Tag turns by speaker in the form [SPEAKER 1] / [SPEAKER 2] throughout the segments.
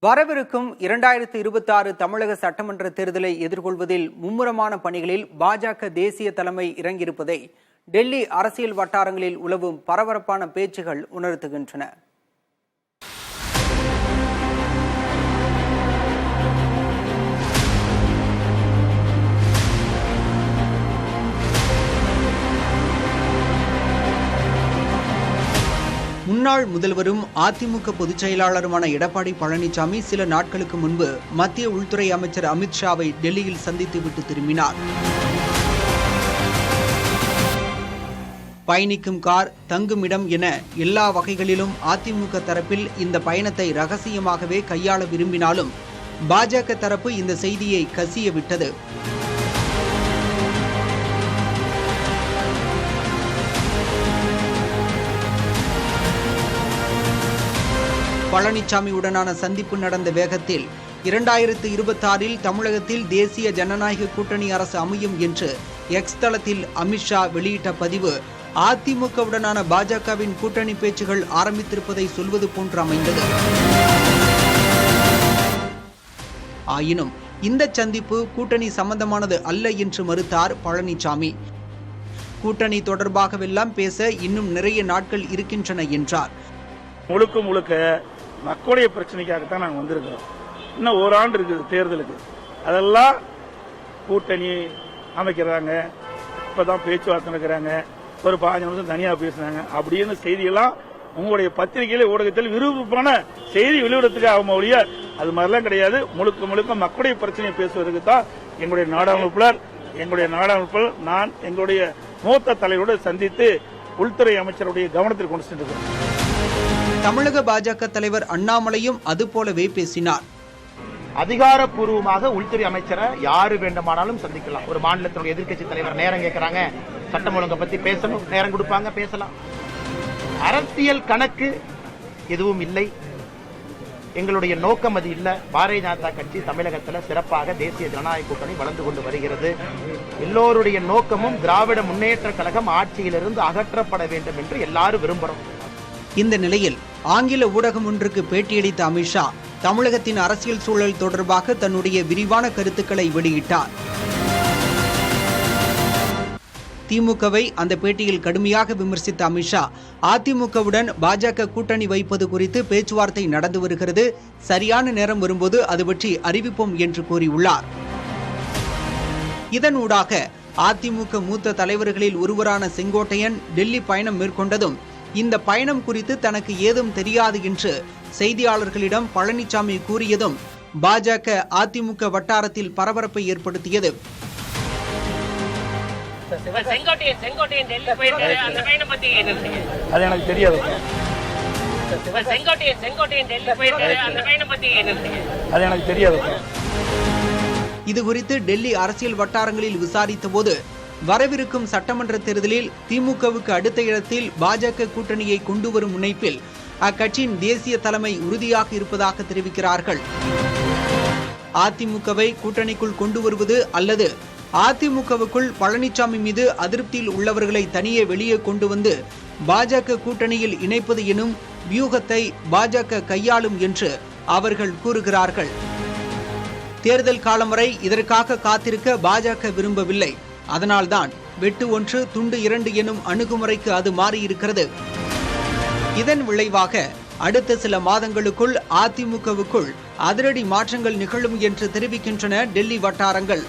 [SPEAKER 1] வரவிருக்கும் 2026 தமிழக சட்டமன்ற தேர்தலை எதிர்கொள்வதில் மும்முரமான பணிகளில் பாஜக தேசிய தலைமை இறங்கியிருப்பதை டெல்லி அரசியல் வட்டாரங்களில் உலவும் பரபரப்பான பேச்சுகள் உணர்த்துகின்றன. முன்னாள் முதல்வரும் அதிமுக பொதுச் செயலாளருமான எடப்பாடி பழனிசாமி சில நாட்களுக்கு முன்பு மத்திய உள்துறை அமைச்சர் அமித்ஷாவை டெல்லியில் சந்தித்துவிட்டு திரும்பினார். பயணிக்கும் கார், தங்குமிடம் என எல்லா வகைகளிலும் அதிமுக தரப்பில் இந்த பயணத்தை ரகசியமாகவே கையாள விரும்பினாலும் பாஜக தரப்பு இந்த செய்தியை கசிய விட்டது. பழனிசாமியுடனான சந்திப்பு நடந்த வேகத்தில் 2026 தமிழகத்தில் தேசிய ஜனநாயக கூட்டணி அரசு அமையும் என்று எக்ஸ் தளத்தில் அமித்ஷா வெளியிட்ட பதிவு அதிமுகவுடனான பாஜகவின் கூட்டணி பேச்சுகள் ஆரம்பித்திருப்பதை சொல்வது போன்று அமைந்தது. ஆயினும் இந்த சந்திப்பு கூட்டணி சம்பந்தமானது அல்ல என்று மறுத்தார் பழனிசாமி. கூட்டணி தொடர்பாகவெல்லாம் பேச இன்னும் நிறைய நாட்கள் இருக்கின்றன என்றார்.
[SPEAKER 2] முழுக்க மக்களுடைய பிரச்சனைக்காகத்தான் நாங்கள் வந்திருக்கிறோம். இன்னும் ஓராண்டு இருக்குது தேர்தலுக்கு. அதெல்லாம் கூட்டணி அமைக்கிறாங்க, இப்பதான் பேச்சுவார்த்தை நடக்கிறாங்க, ஒரு 15 நிமிஷம் தனியா பேசுனாங்க அப்படின்னு செய்தியெல்லாம் உங்களுடைய பத்திரிகையில ஊடகத்தில் விறுவிறுப்பான செய்தி வெளியிடத்துக்காக ஒழிய அது மாதிரிலாம் கிடையாது. முழுக்க மக்களுடைய பிரச்சனையை பேசுவதற்கு தான் எங்களுடைய நாடாளுமன்ற நான் எங்களுடைய மூத்த தலைவரோடு சந்தித்து உள்துறை அமைச்சருடைய கவனத்தில் கொண்டு சென்றிருக்கிறோம்.
[SPEAKER 1] தமிழக பாஜக தலைவர் அண்ணாமலையும் அதுபோலவே பேசினார்.
[SPEAKER 3] அதிகாரப்பூர்வமாக உள்துறை அமைச்சரை யாரு வேண்டுமானாலும் சந்திக்கலாம். ஒரு மாநிலத்தினுடைய எதிர்க்கட்சி தலைவர் நேரம் கேட்கிறாங்க, சட்டம் ஒழுங்கை பத்தி பேசணும், நேரம் கொடுப்பாங்க, பேசலாம். அரசியல் கணக்கு எதுவும் இல்லை. எங்களுடைய நோக்கம் அது இல்ல. பாரதிய ஜனதா கட்சி தமிழகத்தில் சிறப்பாக தேசிய ஜனநாயக கூட்டணி வளர்ந்து கொண்டு வருகிறது. எல்லோருடைய நோக்கமும் திராவிட முன்னேற்ற கழகம் ஆட்சியிலிருந்து அகற்றப்பட வேண்டும் என்று எல்லாரும் விரும்புகிறோம்.
[SPEAKER 1] இந்த நிலையில் ஆங்கில ஊடகம் ஒன்றுக்கு பேட்டியளித்த அமித்ஷா தமிழகத்தின் அரசியல் சூழல் தொடர்பாக தன்னுடைய விரிவான கருத்துக்களை வெளியிட்டார். திமுகவை அந்த பேட்டியில் கடுமையாக விமர்சித்த அமித்ஷா அதிமுகவுடன் பாஜக கூட்டணி வைப்பது குறித்து பேச்சுவார்த்தை நடந்து வருகிறது, சரியான நேரம் வரும்போது அது பற்றி அறிவிப்போம் என்று கூறியுள்ளார். இதனூடாக அதிமுக மூத்த தலைவர்களில் ஒருவரான செங்கோட்டையன் டெல்லி பயணம் மேற்கொண்டதும் இந்த பயணம் குறித்து தனக்கு ஏதும் தெரியாது என்று செய்தியாளர்களிடம் பழனிசாமி கூறியதும் பாஜக அதிமுக வட்டாரத்தில் பரபரப்பை ஏற்படுத்தியது. இது குறித்து டெல்லி அரசியல் வட்டாரங்களில் விசாரித்த போது வரவிருக்கும் சட்டமன்ற தேர்தலில் திமுகவுக்கு அடுத்த இடத்தில் பாஜக கூட்டணியை கொண்டு வரும் முனைப்பில் அக்கட்சியின் தேசிய தலைமை உறுதியாக இருப்பதாக தெரிவிக்கிறார்கள். அதிமுகவை கூட்டணிக்குள் கொண்டு வருவது அல்லது அதிமுகவுக்குள் பழனிசாமி மீது அதிருப்தியில் உள்ளவர்களை தனியே வெளியே கொண்டு வந்து பாஜக கூட்டணியில் இணைப்பது எனும் வியூகத்தை பாஜக கையாளும் என்று அவர்கள் கூறுகிறார்கள். தேர்தல் காலம் வரை இதற்காக காத்திருக்க பாஜக விரும்பவில்லை. அதனால்தான் வெட்டு 1 துண்டு 2 எனும் அணுகுமுறைக்கு அது மாறியிருக்கிறது. இதன் விளைவாக அடுத்த சில மாதங்களுக்குள் அதிமுகவுக்குள் அதிரடி மாற்றங்கள் நிகழும் என்று தெரிவிக்கின்றன டெல்லி வட்டாரங்கள்.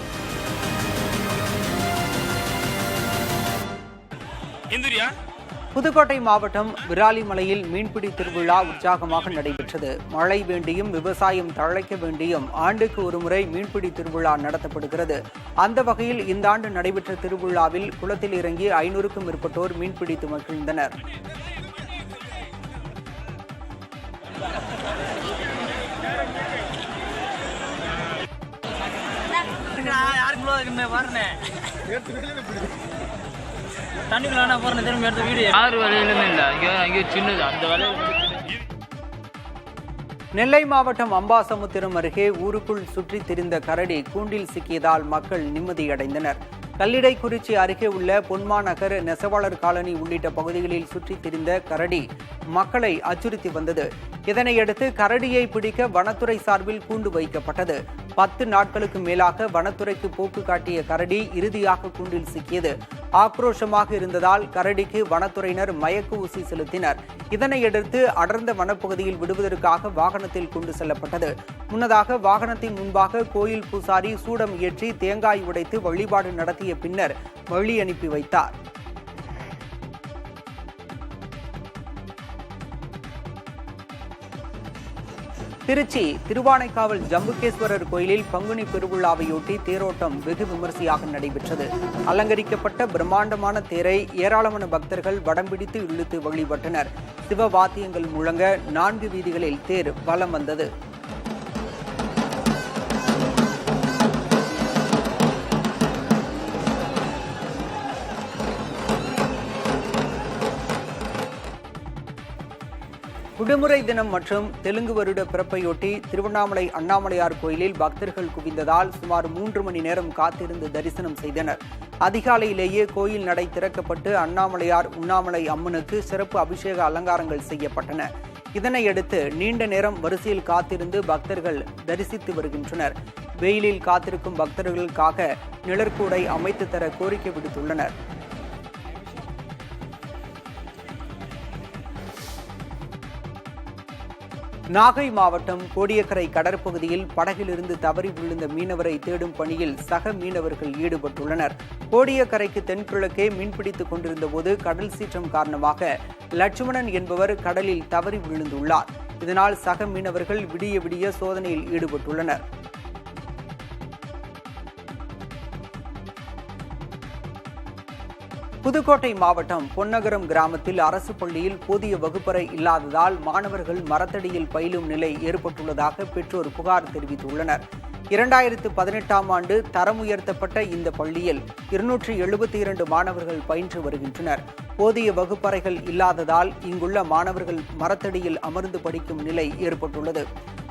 [SPEAKER 1] புதுக்கோட்டை மாவட்டம் விராலிமலையில் மீன்பிடி திருவிழா உற்சாகமாக நடைபெற்றது. மழை வேண்டியும் விவசாயம் தழைக்க வேண்டியும் ஆண்டுக்கு ஒருமுறை மீன்பிடி திருவிழா நடத்தப்படுகிறது. அந்த வகையில் இந்த ஆண்டு நடைபெற்ற திருவிழாவில் குளத்தில் இறங்கி 500க்கும் மேற்பட்டோர் மீன்பிடித்து மகிழ்ந்தனர். நெல்லை மாவட்டம் அம்பாசமுத்திரம் அருகே ஊருக்குள் சுற்றித் திரிந்த கரடி கூண்டில் சிக்கியதால் மக்கள் நிம்மதியடைந்தனர். கல்லிடைக்குறிச்சி அருகே உள்ள பொன்மா நகர் நெசவாளர் காலனி உள்ளிட்ட பகுதிகளில் சுற்றித் திரிந்த கரடி மக்களை அச்சுறுத்தி வந்தது. இதனையடுத்து கரடியை பிடிக்க வனத்துறை சார்பில் கூண்டு வைக்கப்பட்டது. 10 நாட்களுக்கு மேலாக வனத்துறைக்கு போக்கு காட்டிய கரடி இறுதியாக கூண்டில் சிக்கியது. ஆக்ரோஷமாக இருந்ததால் கரடிக்கு வனத்துறையினர் மயக்க ஊசி செலுத்தினர். இதனையடுத்து அடர்ந்த வனப்பகுதியில் விடுவதற்காக வாகனத்தில் கொண்டு செல்லப்பட்டது. முன்னதாக வாகனத்தின் முன்பாக கோயில் பூசாரி சூடம் ஏற்றி தேங்காய் உடைத்து வழிபாடு நடத்திய பின்னர் வழி அனுப்பி வைத்தார். திருச்சி திருவானைக்காவல் ஜம்புகேஸ்வரர் கோயிலில் பங்குனி பெருவிழாவையொட்டி தேரோட்டம் வெகு விமரிசையாக நடைபெற்றது. அலங்கரிக்கப்பட்ட பிரம்மாண்டமான தேரை ஏராளமான பக்தர்கள் வடம்பிடித்து இழுத்து வழிபட்டனர். சிவவாத்தியங்கள் முழங்க 4 வீதிகளில் தேர் வலம் வந்தது. விடுமுறை தினம் மற்றும் தெலுங்கு வருட பிறப்பையொட்டி திருவண்ணாமலை அண்ணாமலையார் கோயிலில் பக்தர்கள் குவிந்ததால் சுமார் 3 மணி நேரம் காத்திருந்து தரிசனம் செய்தனர். அதிகாலையிலேயே கோயில் நடை திறக்கப்பட்டு அண்ணாமலையார் உண்ணாமலை அம்மனுக்கு சிறப்பு அபிஷேக அலங்காரங்கள் செய்யப்பட்டன. இதனையடுத்து நீண்ட நேரம் வரிசையில் காத்திருந்து பக்தர்கள் தரிசித்து வருகின்றனர். வெயிலில் காத்திருக்கும் பக்தர்களுக்காக நிழற்கூடை அமைத்து தர கோரிக்கை விடுத்துள்ளனர். நாகை மாவட்டம் கோடியக்கரை கடற்பகுதியில் படகிலிருந்து தவறி விழுந்த மீனவரை தேடும் பணியில் சக மீனவர்கள் ஈடுபட்டுள்ளனர். கோடியக்கரைக்கு தென்கிழக்கே மீன்பிடித்துக் கொண்டிருந்த போது கடல் சீற்றம் காரணமாக லட்சுமணன் என்பவர் கடலில் தவறி விழுந்துள்ளார். இதனால் சக மீனவர்கள் விடிய விடிய சோதனையில் ஈடுபட்டுள்ளனர். புதுக்கோட்டை மாவட்டம் பொன்னகரம் கிராமத்தில் அரசு பள்ளியில் போதிய வகுப்பறை இல்லாததால் மாணவர்கள் மரத்தடியில் பயிலும் நிலை ஏற்பட்டுள்ளதாக பெற்றோர் புகார் தெரிவித்துள்ளனர். 2018ஆம் ஆண்டு தரம் உயர்த்தப்பட்ட இந்த பள்ளியில் 272 மாணவர்கள் பயின்று வருகின்றனர். போதிய வகுப்பறைகள் இல்லாததால் இங்குள்ள மாணவர்கள் மரத்தடியில் அமர்ந்து படிக்கும் நிலை ஏற்பட்டுள்ளது.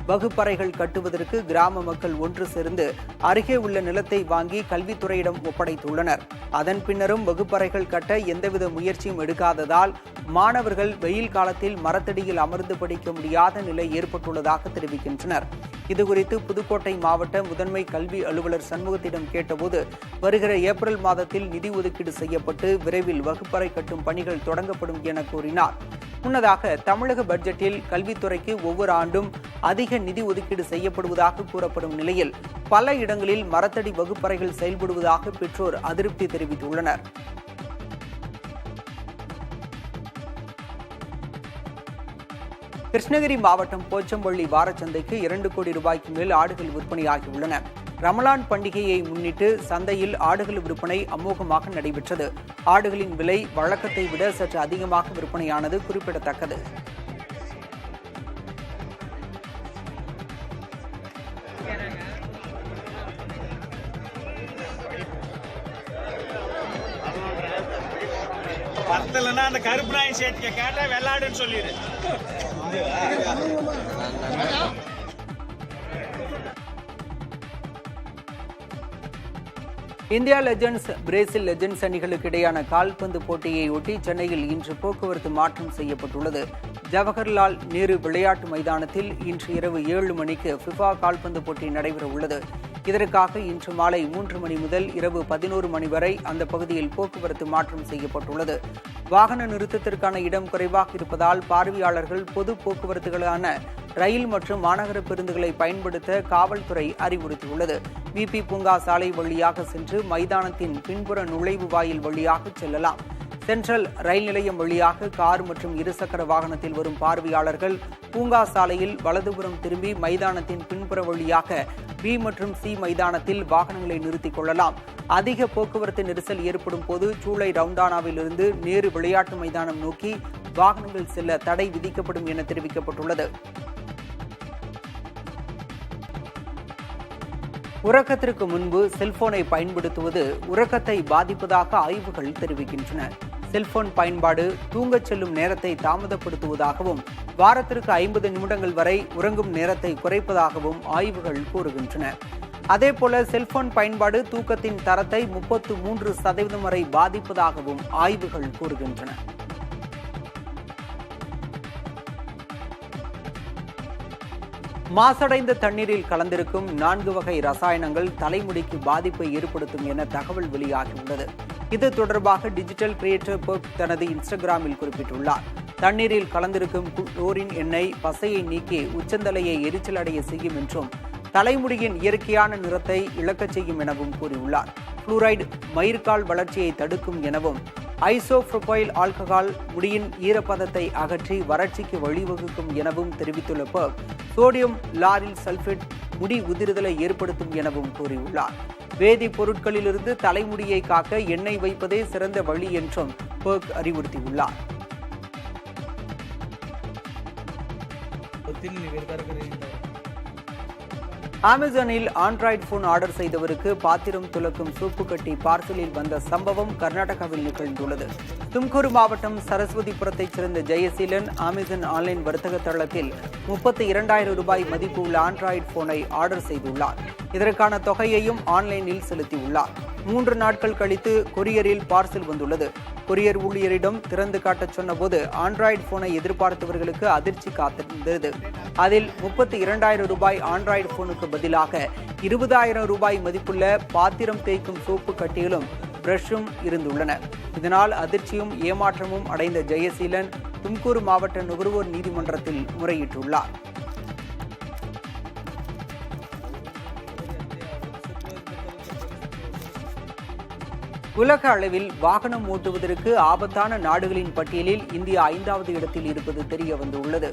[SPEAKER 1] வகுப்பறைகள் கட்டுவதற்கு கிராம மக்கள் ஒன்று சேர்ந்து அருகே உள்ள நிலத்தை வாங்கி கல்வித்துறையிடம் ஒப்படைத்துள்ளனர். அதன் பின்னரும் வகுப்பறைகள் கட்ட எந்தவித முயற்சியும் எடுக்காததால் மாணவர்கள் வெயில் காலத்தில் மரத்தடியில் அமர்ந்து படிக்க முடியாத நிலை ஏற்பட்டுள்ளதாக தெரிவிக்கின்றனர். இதுகுறித்து புதுக்கோட்டை மாவட்ட முதன்மை கல்வி அலுவலர் சண்முகத்திடம் கேட்டபோது வருகிற ஏப்ரல் மாதத்தில் நிதி ஒதுக்கீடு செய்யப்பட்டு விரைவில் வகுப்பறை கட்டும் பணிகள் தொடங்கப்படும் என கூறினார். முன்னதாக தமிழக பட்ஜெட்டில் கல்வித்துறைக்கு ஒவ்வொரு ஆண்டும் அதிக நிதி ஒதுக்கீடு செய்யப்படுவதாக கூறப்படும் நிலையில் பல இடங்களில் மரத்தடி வகுப்பறைகள் செயல்படுவதாக பெற்றோர் அதிருப்தி தெரிவித்துள்ளனர். கிருஷ்ணகிரி மாவட்டம் போச்சம்பள்ளி வாரச்சந்தைக்கு 2 கோடி ரூபாய்க்கு மேல் ஆடுகள் விற்பனையாகியுள்ளன. ரமலான் பண்டிகையை முன்னிட்டு சந்தையில் ஆடுகள் விற்பனை அமோகமாக நடைபெற்றது. ஆடுகளின் விலை வழக்கத்தை விட சற்று அதிகமாக விற்பனையானது குறிப்பிடத்தக்கது.
[SPEAKER 4] பத்தலன்னா அந்த கருப்பு நாய் சேர்த்துக்க கேட்டா வெள்ளாடுன்னு சொல்லிடு.
[SPEAKER 1] இந்தியா லெஜண்ட்ஸ் பிரேசில் லெஜண்ட்ஸ் அணிகளுக்கு இடையான கால்பந்து போட்டியை ஒட்டி சென்னையில் இன்று போக்குவரத்து மாற்றம் செய்யப்பட்டுள்ளது. ஜவஹர்லால் நேரு விளையாட்டு மைதானத்தில் இன்று இரவு 7 மணிக்கு ஃபிஃபா கால்பந்து போட்டி நடைபெற உள்ளது. இதற்காக இன்று மாலை 3 மணி முதல் இரவு 11 மணி வரை அந்த பகுதியில் போக்குவரத்து மாற்றம் செய்யப்பட்டுள்ளது. வாகன நிறுத்தத்திற்கான இடம் குறைவாக இருப்பதால் பார்வையாளர்கள் பொது போக்குவரத்துகளான ரயில் மற்றும் மாநகர பேருந்துகளை பயன்படுத்த காவல்துறை அறிவுறுத்தியுள்ளது. விபி பூங்கா சாலை வழியாக சென்று மைதானத்தின் பின்புற நுழைவு வாயில் வழியாக செல்லலாம். சென்ட்ரல் ரயில் நிலையம் வழியாக கார் மற்றும் இருசக்கர வாகனத்தில் வரும் பார்வையாளர்கள் பூங்கா சாலையில் வலதுபுறம் திரும்பி மைதானத்தின் பின்புற வழியாக பி மற்றும் சி மைதானத்தில் வாகனங்களை நிறுத்திக் கொள்ளலாம். அதிக போக்குவரத்து நெரிசல் ஏற்படும் போது சூளை ரவுண்டானாவில் இருந்து நேரு விளையாட்டு மைதானம் நோக்கி வாகனங்கள் செல்ல தடை விதிக்கப்படும் என தெரிவிக்கப்பட்டுள்ளது. உறக்கத்திற்கு முன்பு செல்போனை பயன்படுத்துவது உறக்கத்தை பாதிப்பதாக ஆய்வுகள் தெரிவிக்கின்றன. செல்போன் பயன்பாடு தூங்கச் செல்லும் நேரத்தை தாமதப்படுத்துவதாகவும் வாரத்திற்கு 50 நிமிடங்கள் வரை உறங்கும் நேரத்தை குறைப்பதாகவும் ஆய்வுகள் கூறுகின்றன. அதேபோல செல்போன் பயன்பாடு தூக்கத்தின் தரத்தை 33% வரை பாதிப்பதாகவும் ஆய்வுகள் கூறுகின்றன. மாசடைந்த தண்ணீரில் கலந்திருக்கும் 4 வகை ரசாயனங்கள் தலைமுடிக்கு பாதிப்பை ஏற்படுத்தும் என தகவல் வெளியாகியுள்ளது. இது தொடர்பாக டிஜிட்டல் கிரியேட்டர் பெர்க் தனது இன்ஸ்டாகிராமில் குறிப்பிட்டுள்ளார். தண்ணீரில் கலந்திருக்கும் குளோரின் எண்ணெய் பசையை நீக்கி உச்சந்தலையை எரிச்சல் அடைய செய்யும் என்றும் தலைமுடியின் இயற்கையான நிறத்தை இழக்கச் செய்யும் எனவும் கூறியுள்ளார். புளூரைடு மயிர்கால் வளர்ச்சியை தடுக்கும் எனவும் ஐசோப்ரோபைல் ஆல்கஹால் முடியின் ஈரப்பதத்தை அகற்றி வறட்சிக்கு வழிவகுக்கும் எனவும் தெரிவித்துள்ள பெர்க், சோடியம் லாரில் சல்பேட் முடி உதிர்தலை ஏற்படுத்தும் எனவும் கூறியுள்ளார். வேதி பொருட்களிலிருந்து தலைமுடியை காக்க எண்ணெய் வைப்பதே சிறந்த வழி என்றும் பெர்க் அறிவுறுத்தியுள்ளார். அமேசானில் ஆண்ட்ராய்டு போன் ஆர்டர் செய்தவருக்கு பாத்திரம் துலக்கும் சூப்பு கட்டி பார்சலில் வந்த சம்பவம் கர்நாடகாவில் நிகழ்ந்துள்ளது. தும்கூர் மாவட்டம் சரஸ்வதிபுரத்தைச் சேர்ந்த ஜெயசீலன் அமேசான் ஆன்லைன் வர்த்தக தளத்தில் 32,000 ரூபாய் மதிப்பு உள்ள ஆண்ட்ராய்டு போனை ஆர்டர் செய்துள்ளார். இதற்கான தொகையையும் ஆன்லைனில் செலுத்தியுள்ளார். 3 நாட்கள் கழித்து கொரியரில் பார்சல் வந்துள்ளது. கொரியர் ஊழியரிடம் திறந்து காட்டச் சொன்னபோது ஆண்ட்ராய்டு போனை எதிர்பார்த்தவர்களுக்கு அதிர்ச்சி காத்திருந்தது. அதில் 32,000 ரூபாய் ஆண்ட்ராய்டு போனுக்கு பதிலாக 20,000 ரூபாய் மதிப்புள்ள பாத்திரம் தேய்க்கும் சோப்பு கட்டிகளும் பிரஷும் இருந்துள்ளன. இதனால் அதிர்ச்சியும் ஏமாற்றமும் அடைந்த ஜெயசீலன் தும்கூர் மாவட்ட நுகர்வோர் நீதிமன்றத்தில் முறையிட்டுள்ளார். உலக அளவில் வாகனம் ஓட்டுவதற்கு ஆபத்தான நாடுகளின் பட்டியலில் இந்தியா 5வது இடத்தில் இருப்பது தெரிய வந்துள்ளது.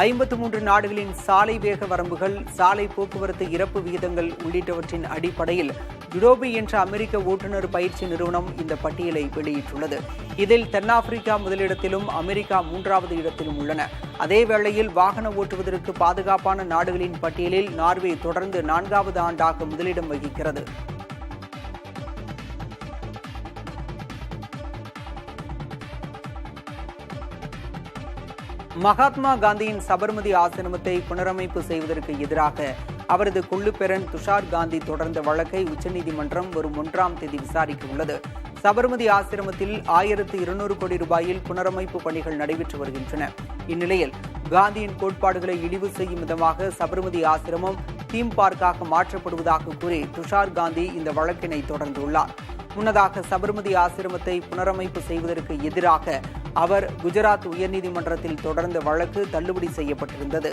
[SPEAKER 1] 53 நாடுகளின் சாலை வேக வரம்புகள், சாலை போக்குவரத்து இறப்பு விகிதங்கள் உள்ளிட்டவற்றின் அடிப்படையில் ஜுடோபி என்ற அமெரிக்க ஓட்டுநர் பயிற்சி நிறுவனம் இந்த பட்டியலை வெளியிட்டுள்ளது. இதில் தென்னாப்பிரிக்கா முதலிடத்திலும் அமெரிக்கா 3வது இடத்திலும் உள்ளன. அதேவேளையில் வாகனம் ஓட்டுவதற்கு பாதுகாப்பான நாடுகளின் பட்டியலில் நார்வே தொடர்ந்து 4வது ஆண்டாக முதலிடம் வகிக்கிறது. மகாத்மா காந்தியின் சபர்மதி ஆசிரமத்தை புனரமைப்பு செய்வதற்கு எதிராக அவரது கொள்ளுப்பேரன் துஷார் காந்தி தொடர்ந்த வழக்கை உச்சநீதிமன்றம் வரும் 1ஆம் தேதி விசாரிக்க உள்ளது. சபர்மதி ஆசிரமத்தில் 1200 கோடி ரூபாயில் புனரமைப்பு பணிகள் நடைபெற்று வருகின்றன. இந்நிலையில் காந்தியின் கோட்பாடுகளை இழிவு செய்யும் விதமாக சபர்மதி ஆசிரமம் தீம் பார்க்காக மாற்றப்படுவதாக கூறி துஷார் காந்தி இந்த வழக்கினை தொடர்ந்துள்ளார். முன்னதாக சபர்மதி ஆசிரமத்தை புனரமைப்பு செய்வதற்கு எதிராக அவர் குஜராத் உயர்நீதிமன்றத்தில் தொடர்ந்த வழக்கு தள்ளுபடி செய்யப்பட்டிருந்தது.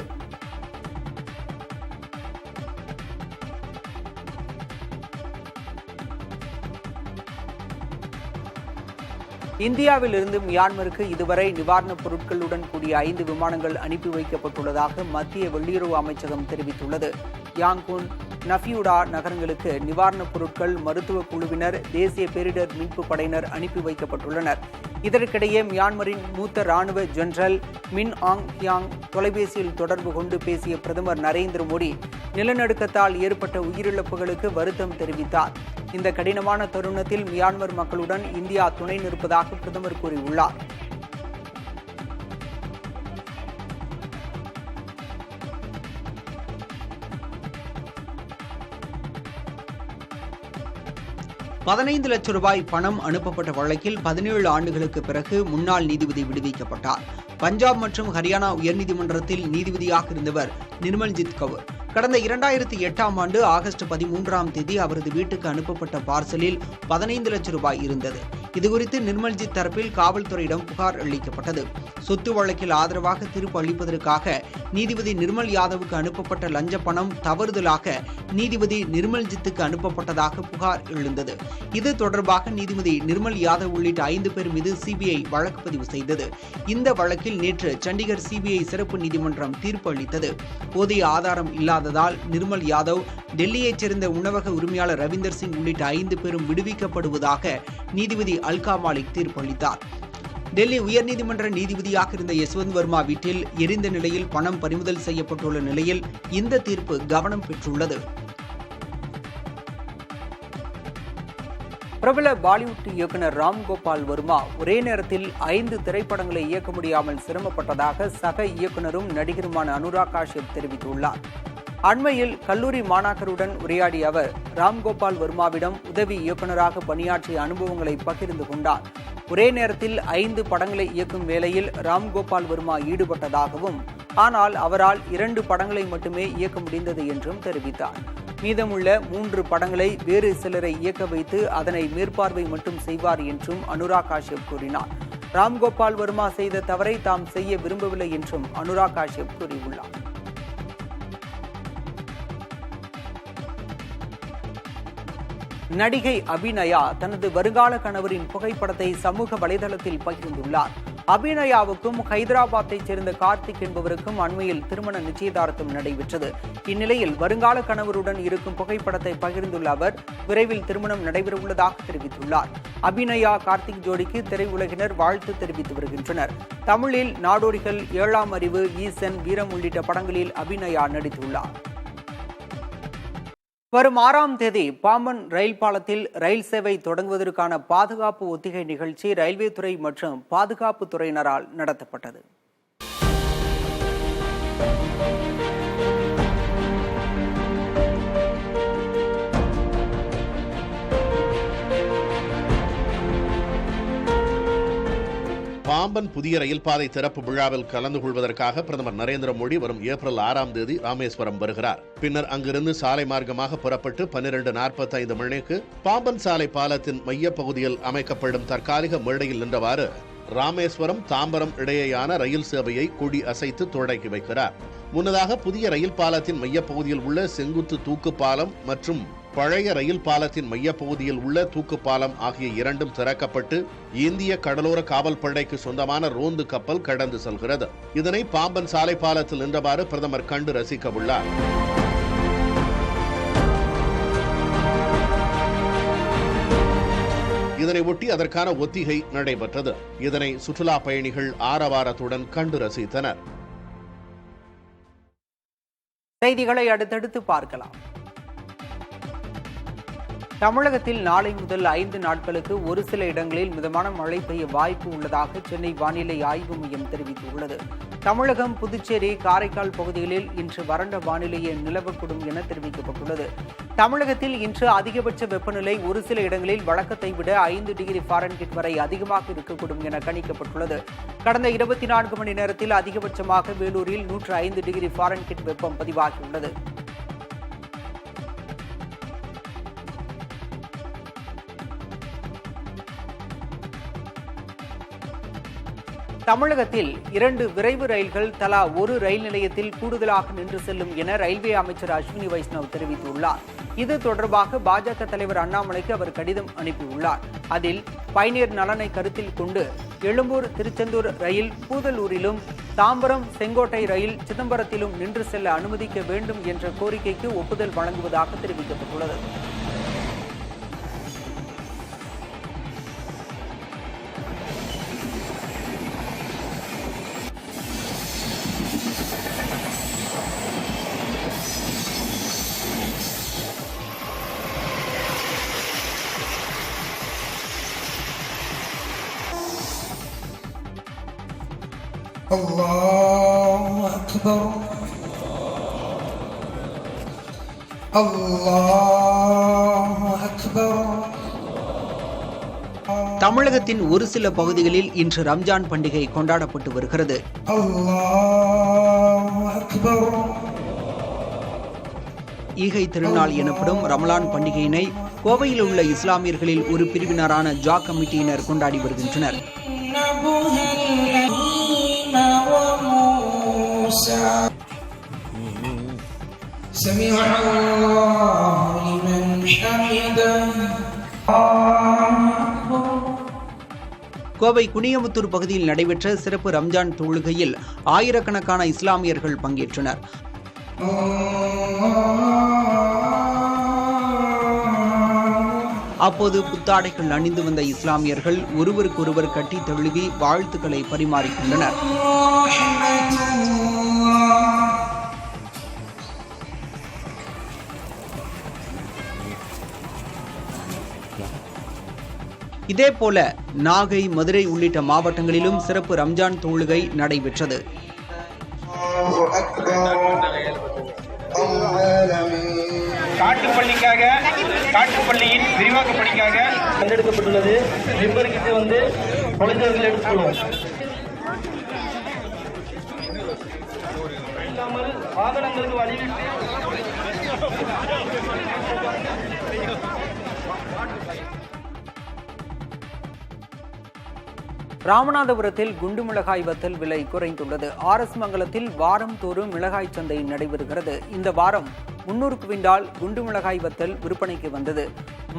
[SPEAKER 1] இந்தியாவிலிருந்து மியான்மருக்கு இதுவரை நிவாரணப் பொருட்களுடன் கூடிய 5 விமானங்கள் அனுப்பி வைக்கப்பட்டுள்ளதாக மத்திய வெளியுறவு அமைச்சகம் தெரிவித்துள்ளது. யாங்கூன், நஃபியூடா நகரங்களுக்கு நிவாரணப் பொருட்கள், மருத்துவ குழுவினர், தேசிய பேரிடர் மீட்பு படையினர் அனுப்பி வைக்கப்பட்டுள்ளனர். இதற்கிடையே மியான்மரின் மூத்த ராணுவ ஜெனரல் மின் ஆங் ஹியாங் தொலைபேசியில் தொடர்பு கொண்டு பேசிய பிரதமர் நரேந்திர மோடி நிலநடுக்கத்தால் ஏற்பட்ட உயிரிழப்புகளுக்கு வருத்தம் தெரிவித்தார். இந்த கடினமான தருணத்தில் மியான்மர் மக்களுடன் இந்தியா துணை நிற்பதாக பிரதமர் கூறியுள்ளார். $15 லட்சம் ரூபாய் பணம் அனுப்பப்பட்ட வழக்கில் 17 ஆண்டுகளுக்கு பிறகு முன்னாள் நீதிபதி விடுவிக்கப்பட்டார். பஞ்சாப் மற்றும் ஹரியானா உயர்நீதிமன்றத்தில் நீதிபதியாக இருந்தவர் நிர்மல்ஜித் கவுர். கடந்த 2008ஆம் ஆண்டு ஆகஸ்ட் 13ஆம் தேதி அவரது வீட்டுக்கு அனுப்பப்பட்ட பார்சலில் 15 லட்சம் ரூபாய் இருந்தது. இதுகுறித்து நிர்மல்ஜித் தரப்பில் காவல்துறையிடம் புகார் அளிக்கப்பட்டது. சொத்து வழக்கில் ஆதரவாக தீர்ப்பு அளிப்பதற்காக நீதிபதி நிர்மல் யாதவுக்கு அனுப்பப்பட்ட லஞ்ச பணம் தவறுதலாக நீதிபதி நிர்மல்ஜித்துக்கு அனுப்பப்பட்டதாக புகார் எழுந்தது. இது தொடர்பாக நீதிபதி நிர்மல் யாதவ் உள்ளிட்ட 5 பேர் மீது சிபிஐ வழக்கு பதிவு செய்தது. இந்த வழக்கில் நேற்று சண்டிகர் சிபிஐ சிறப்பு நீதிமன்றம் தீர்ப்பு அளித்தது. போதிய ஆதாரம் இல்லாததால் நிர்மல் யாதவ், டெல்லியைச் சேர்ந்த உணவக உரிமையாளர் ரவீந்தர் சிங் உள்ளிட்ட 5 பேரும் விடுவிக்கப்படுவதாக நீதிபதி அல்கா மாலிக் தீர்ப்பு அளித்தார். டெல்லி உயர்நீதிமன்ற நீதிபதியாக இருந்த யஸ்வந்த் வர்மா வீட்டில் எரிந்த நிலையில் பணம் பறிமுதல் செய்யப்பட்டுள்ள நிலையில் இந்த தீர்ப்பு கவனம் பெற்றுள்ளது. பிரபல பாலிவுட் இயக்குனர் ராம்கோபால் வர்மா ஒரே நேரத்தில் 5 திரைப்படங்களை இயக்க முடியாமல் சிரமப்பட்டதாக சக இயக்குனரும் நடிகருமான அனுராக் காஷ்யப் தெரிவித்துள்ளார். அண்மையில் கல்லூரி மாணாக்கருடன் உரையாடிய அவர் ராம்கோபால் வர்மாவிடம் உதவி இயக்குநராக பணியாற்றிய அனுபவங்களை பகிர்ந்து கொண்டார். ஒரே நேரத்தில் 5 படங்களை இயக்கும் வேளையில் ராம்கோபால் வர்மா ஈடுபட்டதாகவும், ஆனால் அவரால் 2 படங்களை மட்டுமே இயக்க முடிந்தது என்றும் தெரிவித்தார். மீதமுள்ள 3 படங்களை வேறு சிலரை இயக்க வைத்து அதனை மேற்பார்வை மட்டும் செய்வார் என்றும் அனுராக் காஷ்யப் கூறினார். ராம்கோபால் வர்மா செய்த தவறை தாம் செய்ய விரும்பவில்லை என்றும் அனுராக் காஷ்யப் கூறியுள்ளார். நடிகை அபிநயா தனது வருங்கால கணவரின் புகைப்படத்தை சமூக வலைதளத்தில் பகிர்ந்துள்ளார். அபிநயாவுக்கும் ஹைதராபாத்தைச் சேர்ந்த கார்த்திக் என்பவருக்கும் அண்மையில் திருமண நிச்சயதார்த்தம் நடைபெற்றது. இந்நிலையில் வருங்கால கணவருடன் இருக்கும் புகைப்படத்தை பகிர்ந்துள்ள அவர் விரைவில் திருமணம் நடைபெறவுள்ளதாக தெரிவித்துள்ளார். அபிநயா கார்த்திக் ஜோடிக்கு திரையுலகினர் வாழ்த்து தெரிவித்து வருகின்றனர். தமிழில் நாடோடிகள், 7ஆம் அறிவு, ஈசன், வீரம் உள்ளிட்ட படங்களில் அபிநயா நடித்துள்ளார். வரும் 6ஆம் தேதி பாம்பன் ரயில் பாலத்தில் ரயில் சேவை தொடங்குவதற்கான பாதுகாப்பு ஒத்திகை நிகழ்ச்சி ரயில்வே துறை மற்றும் பாதுகாப்பு துறையினரால் நடத்தப்பட்டது.
[SPEAKER 5] பாம்பன் புதிய ரயில் பாதை திறப்பு விழாவில் கலந்து கொள்வதற்காக பிரதமர் நரேந்திர மோடி வரும் ஏப்ரல் 6ஆம் தேதி ராமேஸ்வரம் வருகிறார். பின்னர் அங்கிருந்து சாலை மார்க்கமாக புறப்பட்டு 12:45 மணிக்கு பாம்பன் சாலை பாலத்தின் மைய பகுதியில் அமைக்கப்படும் தற்காலிக மேடையில் நின்றவாறு ராமேஸ்வரம் தாம்பரம் இடையேயான ரயில் சேவையை கொடி அசைத்து தொடங்கி வைக்கிறார். முன்னதாக புதிய ரயில் பாலத்தின் மையப்பகுதியில் உள்ள செங்குத்து தூக்கு பாலம் மற்றும் பழைய ரயில் பாலத்தின் மையப்பகுதியில் உள்ள தூக்கு பாலம் ஆகிய இரண்டும் திறக்கப்பட்டு இந்திய கடலோர காவல் படைக்கு சொந்தமான ரோந்து கப்பல் கடந்து செல்கிறது. இதனை பாம்பன் சாலை பாலத்தில் நின்றவாறு பிரதமர் கண்டு ரசிக்க உள்ளார். இதனை ஒட்டி அதற்கான ஒத்திகை நடைபெற்றது. இதனை சுற்றுலா பயணிகள் ஆரவாரத்துடன் கண்டு ரசித்தனர்.
[SPEAKER 1] செய்திகளை அடுத்தடுத்து பார்க்கலாம். தமிழகத்தில் நாளை முதல் 5 நாட்களுக்கு ஒரு சில இடங்களில் மிதமான மழை பெய்ய வாய்ப்பு உள்ளதாக சென்னை வானிலை ஆய்வு மையம் தெரிவித்துள்ளது. தமிழகம், புதுச்சேரி, காரைக்கால் பகுதிகளில் இன்று வறண்ட வானிலையே நிலவக்கூடும் என தெரிவிக்கப்பட்டுள்ளது. தமிழகத்தில் இன்று அதிகபட்ச வெப்பநிலை ஒரு சில இடங்களில் வழக்கத்தை விட 5 டிகிரி ஃபாரன்ஹீட் வரை அதிகமாக இருக்கக்கூடும் என கணிக்கப்பட்டுள்ளது. கடந்த 24 மணி நேரத்தில் அதிகபட்சமாக வேலூரில் 105 டிகிரி ஃபாரன்ஹீட் வெப்பம் பதிவாகியுள்ளது. தமிழகத்தில் 2 விரைவு ரயில்கள் தலா ஒரு ரயில் நிலையத்தில் கூடுதலாக நின்று செல்லும் என ரயில்வே அமைச்சர் அஸ்வினி வைஷ்ணவ் தெரிவித்துள்ளார். இது தொடர்பாக பாஜக தலைவர் அண்ணாமலைக்கு அவர் கடிதம் அனுப்பியுள்ளார். அதில் பயணியர் நலனை கருத்தில் கொண்டு எழும்பூர் திருச்செந்தூர் ரயில் பூதலூரிலும், தாம்பரம் செங்கோட்டை ரயில் சிதம்பரத்திலும் நின்று செல்ல அனுமதிக்க வேண்டும் என்ற கோரிக்கைக்கு ஒப்புதல் வழங்குவதாக தெரிவிக்கப்பட்டுள்ளது.
[SPEAKER 6] Allahu Akbar, Allahu Akbar.
[SPEAKER 1] தமிழகத்தின் ஒரு சில பகுதிகளில் இன்று ரம்ஜான் பண்டிகை கொண்டாடப்பட்டு வருகிறது.
[SPEAKER 6] Allahu Akbar.
[SPEAKER 1] ஈகை திருநாள் எனப்படும் ரமலான் பண்டிகையினை கோவையில் உள்ள இஸ்லாமியர்களில் ஒரு பிரிவினரான ஜா கமிட்டியினர் கொண்டாடி வருகின்றனர். கோவை குனியமுத்தூர் பகுதியில் நடைபெற்ற சிறப்பு ரம்ஜான் தொழுகையில் ஆயிரக்கணக்கான இஸ்லாமியர்கள் பங்கேற்றனர். அப்போது புத்தாடைகள் அணிந்து வந்த இஸ்லாமியர்கள் ஒருவருக்கொருவர் கட்டி தழுவி வாழ்த்துக்களை பரிமாறிக்கொண்டனர். இதேபோல நாகை, மதுரை உள்ளிட்ட மாவட்டங்களிலும் சிறப்பு ரம்ஜான் தொழுகை நடைபெற்றது.
[SPEAKER 6] العالمين.
[SPEAKER 4] காட்டுப்பள்ளிக்காக காட்டுப்பள்ளியின் விரிவாக்க பணிக்காக
[SPEAKER 7] தேர்ந்தெடுக்கப்பட்டுள்ளது. மெம்பருக்கு வந்து குழந்தைகள் எடுத்துக்கொள்வோம். வாகனங்களுக்கு வழிவிட்டு
[SPEAKER 1] ராமநாதபுரத்தில் குண்டு மிளகாய் வத்தல் விலை குறைந்துள்ளது. ஆர்எஸ் மங்கலத்தில் வாரம் தோறும் மிளகாய் சந்தை நடைபெறுகிறது. இந்த வாரம் 300 குவிண்டால் குண்டு மிளகாய் வத்தல் விற்பனைக்கு வந்தது.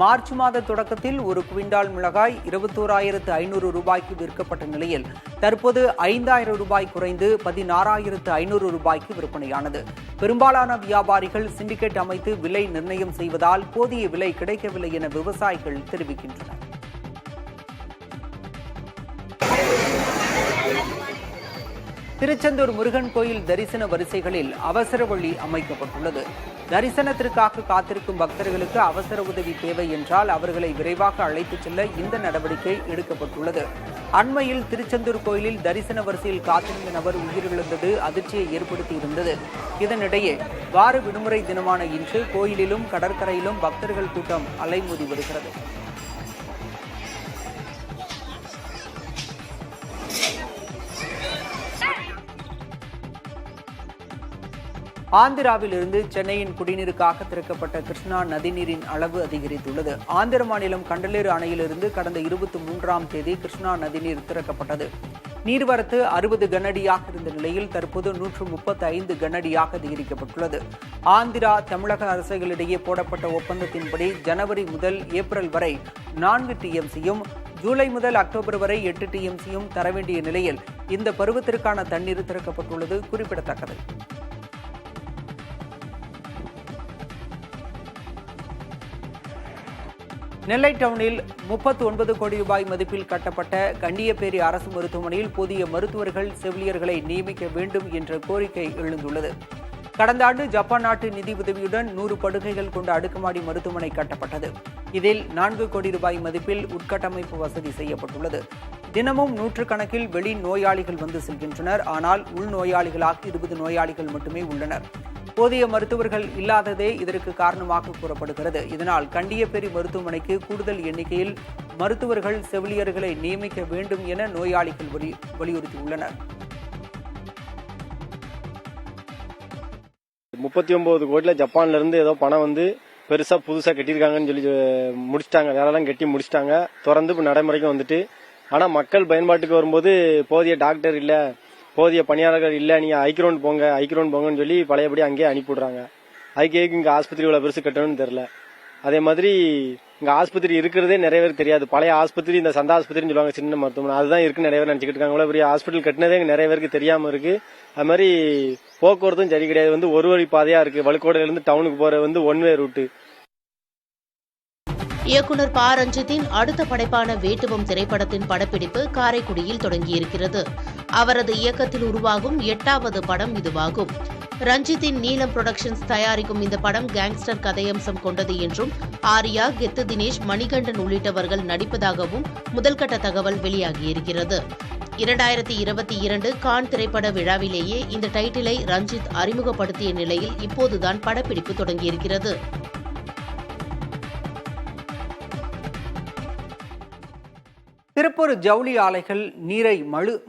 [SPEAKER 1] மார்ச் மாத தொடக்கத்தில் ஒரு குவிண்டால் மிளகாய் 21,500 ரூபாய்க்கு விற்கப்பட்ட நிலையில் தற்போது 5,000 ரூபாய் குறைந்து 16,500 ரூபாய்க்கு விற்பனையானது. பெரும்பாலான வியாபாரிகள் சிண்டிகேட் அமைத்து விலை நிர்ணயம் செய்வதால் போதிய விலை கிடைக்கவில்லை என விவசாயிகள் தெரிவிக்கின்றனர். திருச்செந்தூர் முருகன் கோயில் தரிசன வரிசைகளில் அவசர வழி அமைக்கப்பட்டுள்ளது. தரிசனத்திற்காக காத்திருக்கும் பக்தர்களுக்கு அவசர உதவி தேவை என்றால் அவர்களை விரைவாக அழைத்துச் செல்ல இந்த நடவடிக்கை எடுக்கப்பட்டுள்ளது. அண்மையில் திருச்செந்தூர் கோயிலில் தரிசன வரிசையில் காத்திருந்த நபர் உயிரிழந்தது அதிர்ச்சியை ஏற்படுத்தியிருந்தது. இதனிடையே வார விடுமுறை தினமான இன்று கோயிலிலும் கடற்கரையிலும் பக்தர்கள் கூட்டம் அலைமோதி வருகிறது. ஆந்திராவில் இருந்து சென்னையின் குடிநீருக்காக திறக்கப்பட்ட கிருஷ்ணா நதிநீரின் அளவு அதிகரித்துள்ளது. ஆந்திர மாநிலம் கண்டலேறு அணையிலிருந்து கடந்த 23ஆம் தேதி கிருஷ்ணா நதிநீர் திறக்கப்பட்டது. நீர்வரத்து 60 கனஅடியாக இருந்த நிலையில் தற்போது 135 கனஅடியாக அதிகரிக்கப்பட்டுள்ளது. ஆந்திரா தமிழக அரசுகளிடையே போடப்பட்ட ஒப்பந்தத்தின்படி ஜனவரி முதல் ஏப்ரல் வரை 4 TMCயும் ஜூலை முதல் அக்டோபர் வரை 8 TMCயும் தர வேண்டிய நிலையில் இந்த பருவத்திற்கான தண்ணீர் திறக்கப்பட்டுள்ளது குறிப்பிடத்தக்கது. நெல்லை டவுனில் 39 கோடி ரூபாய் மதிப்பில் கட்டப்பட்ட கண்டியப்பேரி அரசு மருத்துவமனையில் புதிய மருத்துவர்கள் செவிலியர்களை நியமிக்க வேண்டும் என்ற கோரிக்கை எழுந்துள்ளது. கடந்த ஆண்டு ஜப்பான் நாட்டு நிதி உதவியுடன் 100 படுக்கைகள் கொண்ட அடுக்குமாடி மருத்துவமனை கட்டப்பட்டது. இதில் 4 கோடி ரூபாய் மதிப்பில் உட்கட்டமைப்பு வசதி செய்யப்பட்டுள்ளது. தினமும் 100 கணக்கில் வெளி நோயாளிகள் வந்து செல்கின்றனர். ஆனால் உள்நோயாளிகளாக 20 நோயாளிகள் மட்டுமே உள்ளனர். போதிய மருத்துவர்கள் இல்லாததே இதற்கு காரணமாக கூறப்படுகிறது. இதனால் கண்டியப்பேரி மருத்துவமனைக்கு கூடுதல் எண்ணிக்கையில் மருத்துவர்கள் செவிலியர்களை நியமிக்க வேண்டும் என நோயாளிகள் வலியுறுத்தியுள்ளனர்.
[SPEAKER 7] 39 கோடியில ஜப்பான்ல இருந்து ஏதோ பணம் வந்து பெருசா புதுசா கட்டியிருக்காங்கன்னு சொல்லி முடிச்சிட்டாங்க. வேலைலாம் கட்டி முடிச்சிட்டாங்க. தொடர்ந்து இப்ப நடைமுறைக்கு வந்துட்டு, ஆனா மக்கள் பயன்பாட்டுக்கு வரும்போது போதிய டாக்டர் இல்ல, போதிய பணியாளர்கள் இல்ல, நீங்க ஐக்ரோன் போங்கன்னு சொல்லி பழையபடி அங்கேயே அனுப்பிவிடுறாங்க. ஐக்கியக்கு இங்க ஆஸ்பத்திரி இவ்வளவு பெருசு கட்டணும்னு தெரியல. அதே மாதிரி இங்க ஆஸ்பத்திரி இருக்கிறதே நிறைய பேர் தெரியாது. பழைய ஆஸ்பத்திரி இந்த சந்தா ஆஸ்பத்திரின்னு சொல்லுவாங்க, சின்ன மருத்துவமனை, அதுதான் இருக்கு நிறைய பேர் நினைச்சுக்கிட்டு இருக்காங்க. இவ்வளவு பெரிய ஹாஸ்பிட்டல் கட்டினதே நிறைய பேருக்கு தெரியாம இருக்கு. அது மாதிரி போக்குவரத்தும் சரி கிடையாது. வந்து ஒரு வழி பாதையா இருக்கு. வழுக்கோடையில இருந்து டவுனுக்கு போற வந்து ஒன் வே ரூட்டு.
[SPEAKER 8] இயக்குனர் ப. ரஞ்சித்தின் அடுத்த படைப்பான வேட்டுவம் திரைப்படத்தின் படப்பிடிப்பு காரைக்குடியில் தொடங்கியிருக்கிறது. அவரது இயக்கத்தில் உருவாகும் 8வது படம் இதுவாகும். ரஞ்சித்தின் நீலம் புரொடக்ஷன்ஸ் தயாரிக்கும் இந்த படம் கேங்ஸ்டர் கதையம்சம் கொண்டது என்றும் ஆர்யா, கெத்து தினேஷ், மணிகண்டன் உள்ளிட்டவர்கள் நடிப்பதாகவும் முதல்கட்ட தகவல் வெளியாகியிருக்கிறது. 2022 கான் திரைப்பட விழாவிலேயே இந்த டைட்டிலை ரஞ்சித் அறிமுகப்படுத்திய நிலையில் இப்போதுதான் படப்பிடிப்பு தொடங்கியிருக்கிறது.
[SPEAKER 1] திருப்பூர் ஜவுளி ஆலைகள் நீரை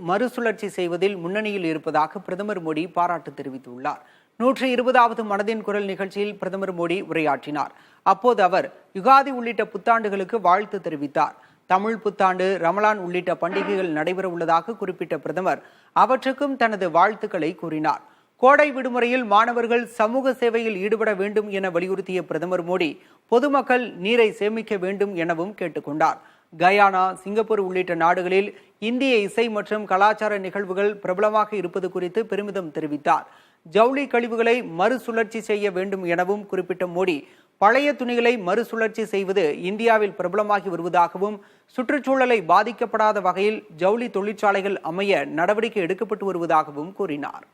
[SPEAKER 1] மறுசுழற்சி செய்வதில் முன்னணியில் இருப்பதாக பிரதமர் மோடி பாராட்டு தெரிவித்துள்ளார். 120வது மனதின் குரல் நிகழ்ச்சியில் பிரதமர் மோடி உரையாற்றினார். அப்போது அவர் யுகாதி உள்ளிட்ட புத்தாண்டுகளுக்கு வாழ்த்து தெரிவித்தார். தமிழ் புத்தாண்டு, ரமலான் உள்ளிட்ட பண்டிகைகள் நடைபெற உள்ளதாக குறிப்பிட்ட பிரதமர் அவற்றுக்கும் தனது வாழ்த்துக்களை கூறினார். கோடை விடுமுறையில் மாணவர்கள் சமூக சேவையில் ஈடுபட வேண்டும் என வலியுறுத்திய பிரதமர் மோடி பொதுமக்கள் நீரை சேமிக்க வேண்டும் எனவும் கேட்டுக்கொண்டார். கயானா, சிங்கப்பூர் உள்ளிட்ட நாடுகளில் இந்திய இசை மற்றும் கலாச்சார நிகழ்வுகள் பிரபலமாக இருப்பது குறித்து பெருமிதம் தெரிவித்தார். ஜவுளி கழிவுகளை மறுசுழற்சி செய்ய வேண்டும் எனவும் குறிப்பிட்ட மோடி பழைய துணிகளை மறுசுழற்சி செய்வது இந்தியாவில் பிரபலமாகி வருவதாகவும் சுற்றுச்சூழலை பாதிக்கப்படாத வகையில் ஜவுளி தொழிற்சாலைகள் அமைய நடவடிக்கை எடுக்கப்பட்டு வருவதாகவும் கூறினார்.